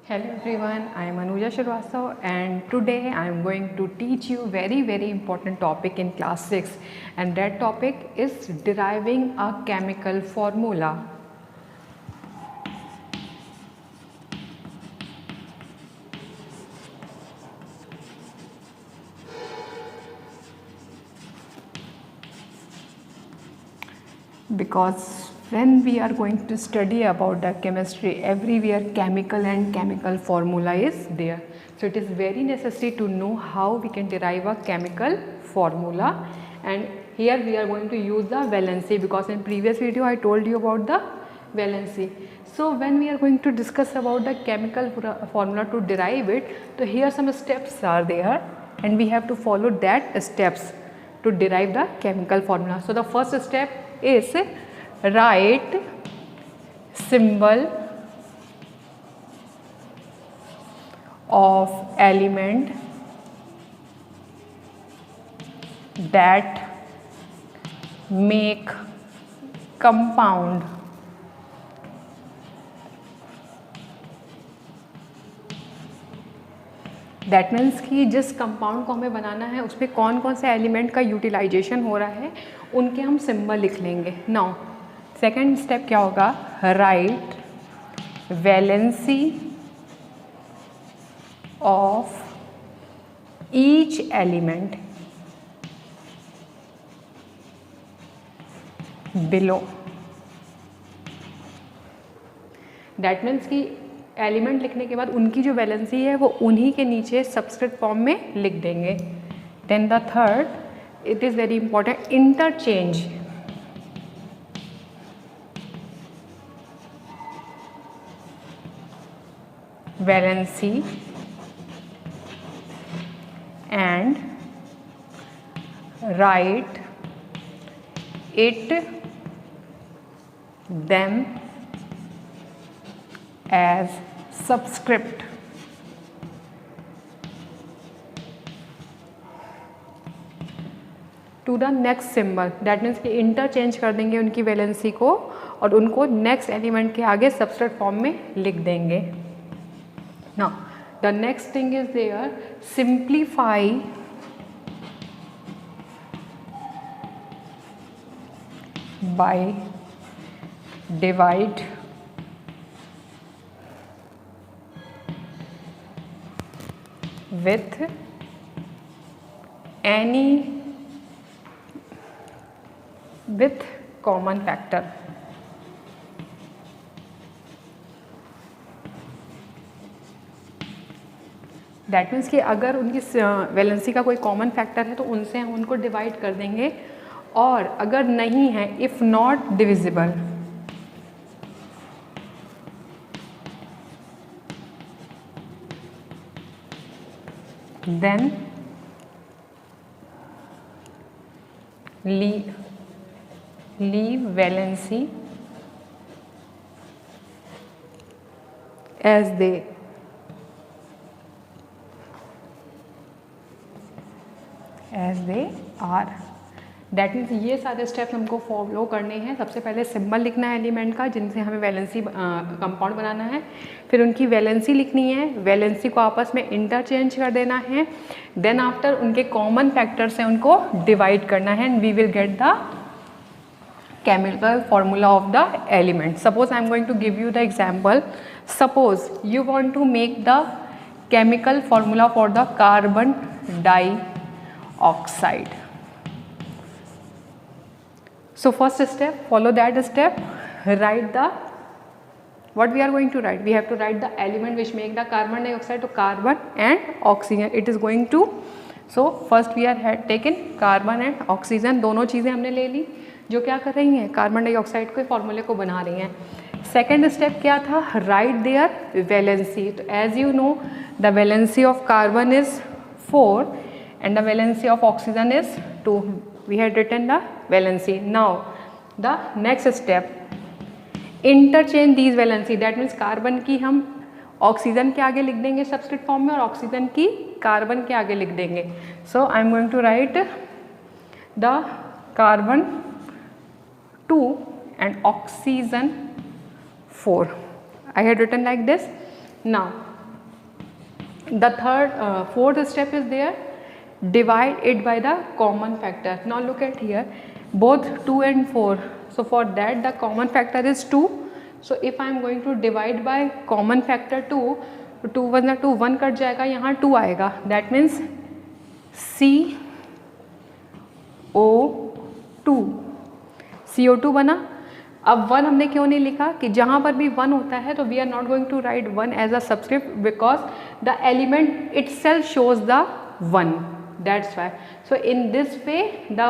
Hello everyone, I am Anuja Shrivastava and today I am going to teach you very important topic in class 6 and that topic is deriving a chemical formula. Because when we are going to study about the chemistry, everywhere chemical formula is there. So it is very necessary to know how we can derive a chemical formula, and here we are going to use the valency because in previous video I told you about the valency. So when we are going to discuss about the chemical formula to derive it, so here some steps are there and we have to follow that steps to derive the chemical formula. So the first step is write symbol of element that make compound. That means कि जिस compound को हमें बनाना है उसमें कौन कौन से element का यूटिलाइजेशन हो रहा है उनके हम सिंबल लिख लेंगे. नाउ सेकेंड स्टेप क्या होगा, right valency of each element below. That means कि एलिमेंट लिखने के बाद उनकी जो वैलेंसी है वो उन्हीं के नीचे सब्सक्रिप्ट फॉर्म में लिख देंगे. Then the third, it is very important, interchange valency and write it them as subscript. To the next symbol. That means कि इंटरचेंज कर देंगे उनकी वैलेंसी को और उनको नेक्स्ट एलिमेंट के आगे सब्सट्रैक्ट फॉर्म में लिख देंगे. Now the next thing is there, simplify by divide with common factor. That means कि अगर उनकी वैलेंसी का कोई कॉमन फैक्टर है तो उनसे हम उनको डिवाइड कर देंगे, और अगर नहीं है, if not divisible, then leave valency as they are. That means ये सारे स्टेप्स हमको फॉलो करने हैं. सबसे पहले सिंबल लिखना है एलिमेंट का जिनसे हमें वैलेंसी कंपाउंड बनाना है, फिर उनकी वैलेंसी लिखनी है, वैलेंसी को आपस में इंटरचेंज कर देना है, देन आफ्टर उनके कॉमन फैक्टर से उनको डिवाइड करना है and we will get the chemical formula of the element. Suppose I am going to give you the example. Suppose you want to make the chemical formula for the carbon dioxide. So first step, follow that step, write the, what we are going to write, we have to write the element which make the carbon dioxide, to carbon and oxygen it is going to. So first we are taken carbon and oxygen, दोनों चीज़ें हमने ले ली जो क्या कर रही हैं, carbon dioxide के फॉर्मूले को बना रही हैं. सेकेंड स्टेप क्या था, राइट देयर वैलेंसी. तो as you know the valency of carbon is 4 and the valency of oxygen is 2. We had written the valency. Now the next step, interchange these valency. That means carbon की हम oxygen के आगे लिख देंगे subscript form में और oxygen की carbon के आगे लिख देंगे. So I am going to write the carbon 2 and oxygen 4. I had written like this. Now The fourth step is there, divide it by the common factor. Now look at here, both 2 and 4. So for that the common factor is 2. So if I am going to divide by common factor 2, तो 2 1 2, 1 cut जाएगा, यहाँ 2 आएगा. That means CO2 CO2 बना. अब 1 हमने क्यों नहीं लिखा कि जहाँ पर भी 1 होता है तो we are not going to write 1 as a subscript because the element itself shows the 1. That's why. So in this way the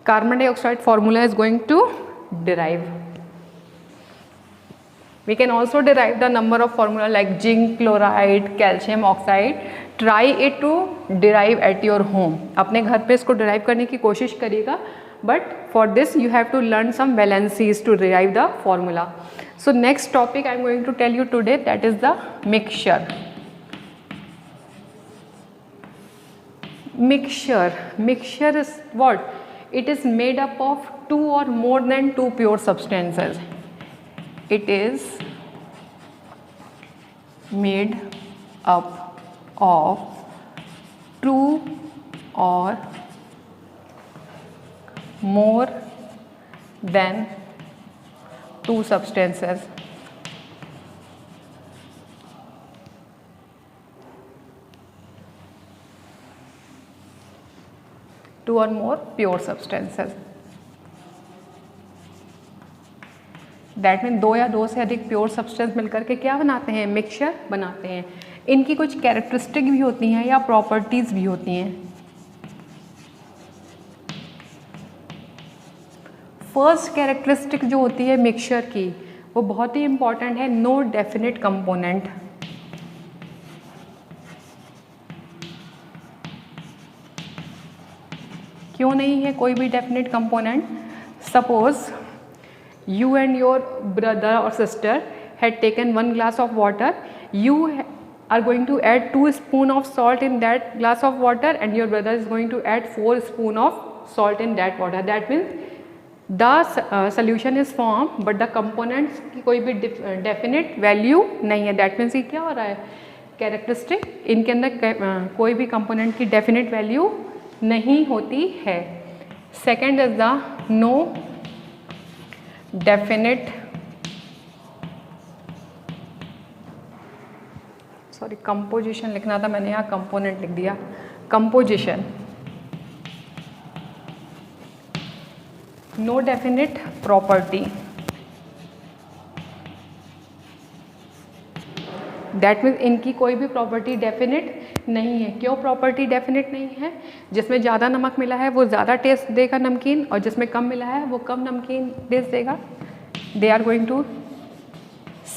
carbon dioxide formula is going to derive. We can also derive the number of formula like zinc chloride, calcium oxide. Try it to derive at your home. अपने घर पे इसको derive करने की कोशिश करिएगा. But for this you have to learn some valencies to derive the formula. So next topic I am going to tell you today, that is the mixture. Mixture is what? It is made up of 2 or more than 2 pure substances. It is made up of 2 or more than 2 substances. Two or more pure substances. That means 2 या 2 से अधिक pure substance मिलकर के क्या बनाते हैं? Mixture बनाते हैं. इनकी कुछ कैरेक्टरिस्टिक भी होती हैं या प्रॉपर्टीज भी होती हैं. फर्स्ट कैरेक्टरिस्टिक जो होती है मिक्सचर की, वो बहुत ही इंपॉर्टेंट है. No definite component. क्यों नहीं है कोई भी definite component? Suppose you and your brother or sister had taken 1 glass of water. You are going to add 2 spoon of salt in that glass of water and your brother is going to add 4 spoon of salt in that water. That means the solution is formed but the components की कोई भी definite value नहीं है. That means ये क्या हो रहा है? Characteristic, इनके अंदर कोई भी component की definite value नहीं होती है. Second is the no definite, sorry composition लिखना था, मैंने यहाँ कंपोनेंट लिख दिया. Composition, no definite property. That means इनकी कोई भी प्रॉपर्टी डेफिनेट नहीं है. क्यों प्रॉपर्टी डेफिनेट नहीं है? जिसमें ज़्यादा नमक मिला है वो ज़्यादा टेस्ट देगा नमकीन, और जिसमें कम मिला है वो कम नमकीन टेस्ट देगा. They are going to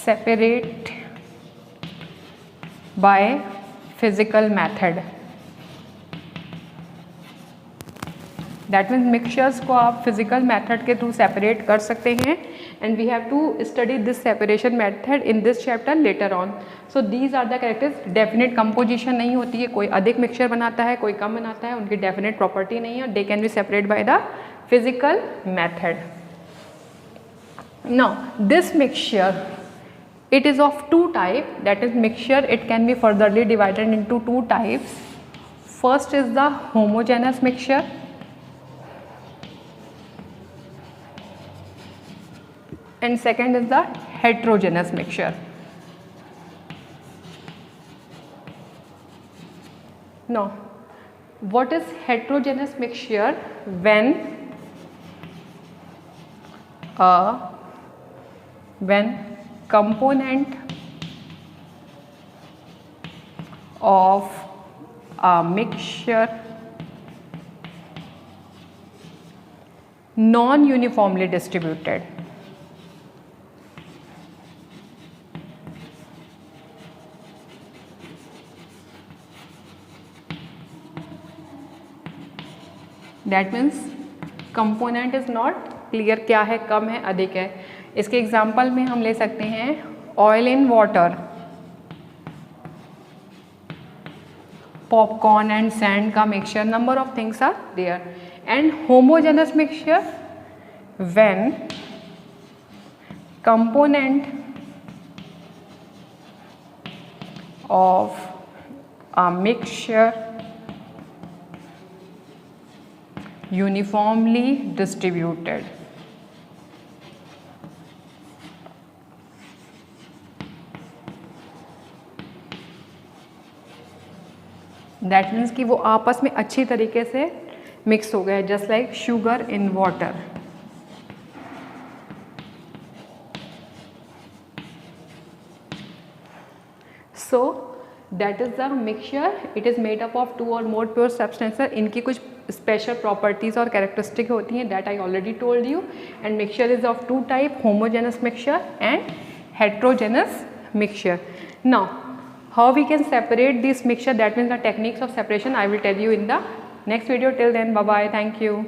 separate by physical method. That means mixtures को आप फिजिकल मैथड के थ्रू सेपरेट कर सकते हैं. and we have to study this separation method in this chapter later on. So these are the characters. Definite composition नहीं होती है, कोई अधिक मिक्सचर बनाता है कोई कम बनाता है, उनकी definite property नहीं है. They can be separated by the physical method. Now this mixture, it is of two types, that is mixture, it can be furtherly divided into two types. First is the homogeneous mixture. And second is the heterogeneous mixture. Now, what is heterogeneous mixture? When component of a mixture non-uniformly distributed. That means component is not clear, क्या है, कम है, अधिक है. इसके example में हम ले सकते हैं oil in water, popcorn and sand का mixture, number of things are there. And homogeneous mixture when component of a mixture uniformly distributed. That means कि वो आपस में अच्छी तरीके से मिक्स हो गए, just like sugar in water. So that is the mixture. It is made up of 2 or more pure substances. इनकी कुछ स्पेशल प्रॉपर्टीज़ और कैरेक्टरिस्टिक होती हैं, that I already told you. And mixture is of 2 type, homogeneous mixture and heterogeneous mixture. Now how we can separate this mixture, that means the techniques of separation, I will tell you in the next video. Till then, bye bye, thank you.